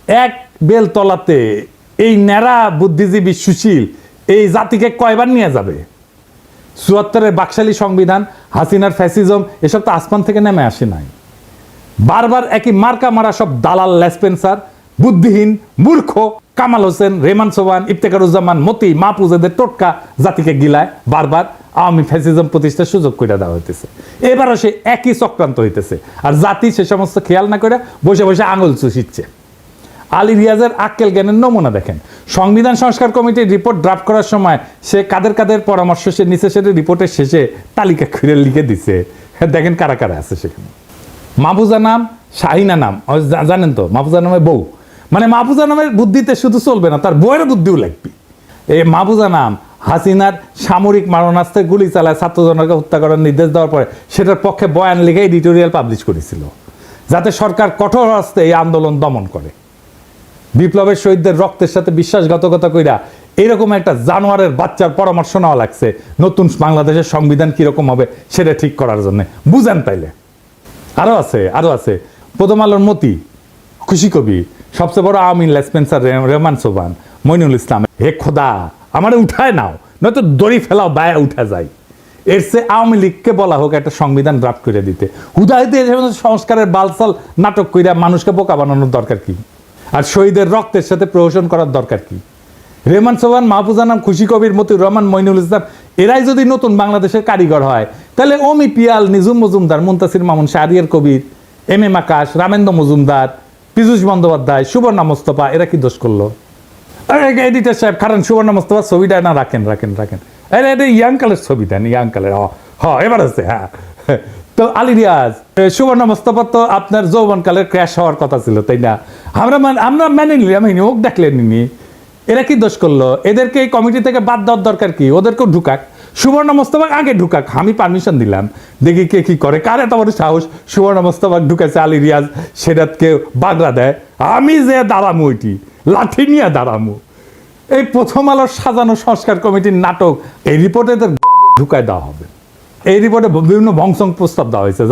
এক বেলতলাতে এই ন্যাড়া বুদ্ধিজীবী সুশীল এই জাতিকে কয়বার নিয়ে যাবে? ৭৪-এর বাকশালী সংবিধান, হাসিনার ফ্যাসিজম, এসব তো আসমান থেকে নেমে আসে নাই। বারবার একই মার্কা মারা সব দালাল লেসপেন্সার, বুদ্ধিহীন, মূর্খ কামাল হোসেন, রেমান সোবান, ইফতেখারুজ্জামান, মতি, মাহফুজেদের টোটকা জাতিকে গিলায় বারবার আওয়ামী ফ্যাসিজম প্রতিষ্ঠার সুযোগ করে দেওয়া হইতেছে। এবারও সে একই চক্রান্ত হইতেছে, আর জাতি সে সমস্ত খেয়াল না করে বসে বসে আঙুল চুষিচ্ছে। আলী রিয়াজের আক্কেল জ্ঞানের নমুনা দেখেন। সংবিধান সংস্কার কমিটির রিপোর্ট ড্রাফট করার সময় সে কাদের পরামর্শ সে নিচে সেটা রিপোর্টের শেষে তালিকা খুঁড়ে লিখে দিছে। দেখেন কারা কারা আছে সেখানে। মাহফুজা নাম, শাহিনা নাম, জানেন তো মাহফুজা নামের বউ, মানে মাহফুজা নামের বুদ্ধিতে শুধু চলবে না, তার বউয়ের বুদ্ধিও লাগবে। এই মাহফুজা নাম হাসিনার সামরিক মারণাস্ত্রে গুলি চালায় ছাত্রজনকে হত্যা করার নির্দেশ দেওয়ার পরে সেটার পক্ষে বয়ান লিখে এডিটোরিয়াল পাবলিশ করেছিল, যাতে সরকার কঠোর হস্তে এই আন্দোলন দমন করে। বিপ্লবের শহীদদের রক্তের সাথে বিশ্বাসঘাতকতা কইরা এরকম একটা জানোয়ারের বাচ্চার পরামর্শ নেওয়া লাগছে নতুন বাংলাদেশের সংবিধান কিরকম হবে সেটা ঠিক করার জন্য। বুঝেন তাইলে? আরো আছে প্রথম আলোর মতি, খুশি কবি, সবচেয়ে বড় আওয়ামী লেসপেন্সার রেহমান সোবান, মইনুল ইসলাম। হে খোদা, আমারে উঠায় নাও, নয়তো দড়ি ফেলাও, বায়া উঠা যায়। এর চেয়ে আওয়ামী লীগকে বলা হোক একটা সংবিধান ড্রাফট করে দিতে। হুদাহিতে সংস্কারের বালসাল নাটক কইরা মানুষকে বোকা বানানোর দরকার কি? আর শহীদের রক্তের সাথে প্রহসন করার দরকার কি? রেহমান সোবান, মাহফুজা নাম, খুশি কবির, মতিউর রহমান, মইনুল ইসলাম এরাই যদি নতুন বাংলাদেশের কারিগর হয়, তাহলে অমি পিয়াল, নিজুম মজুমদার, মুনতাসির মামুন, শাহরিয়ার কবির, এম আকাশ, রামেন্দ্র মজুমদার, পীযূষ বন্দ্যোপাধ্যায়, সুবর্ণা মোস্তফা এরা কি দোষ করলো? এডিটর সাহেব খারান, সুবর্ণা মোস্তফা ছবিটা না রাখেন। আরে এটা ইয়াং কালের ছবি দেন, ইয়াং কালের। এবার আছে। হ্যাঁ, তো আলী রিয়াজ, সুবর্ণা মোস্তফা তো আপনার যৌবনকালের ক্র্যাশ হওয়ার কথা ছিল, তাই না? আমরা মেনে নিলাম, হোক দেখলেন নি। এরা কি দোষ করলো? এদেরকে এই কমিটি থেকে বাদ দেওয়ার দরকার কি? ওদেরকেও ঢুকাক, সুবর্ণা মোস্তফা আগে ঢুকাক, আমি পারমিশন দিলাম, দেখি কে কি করে। কার এত বড় সাহস সুবর্ণা মোস্তফা ঢুকেছে, আলী রিয়াজ সেটাকে বাগড়া দেয়, আমি যে দাঁড়ামু, ওইটি লাঠি নিয়ে দাঁড়ামু। এই প্রথম আলোর সাজানো সংস্কার কমিটির নাটক, এই রিপোর্টে এদের ঢুকায় দেওয়া হবে। এই রিপোর্টে বিভিন্ন ভংসং প্রস্তাব দেওয়া হয়েছে।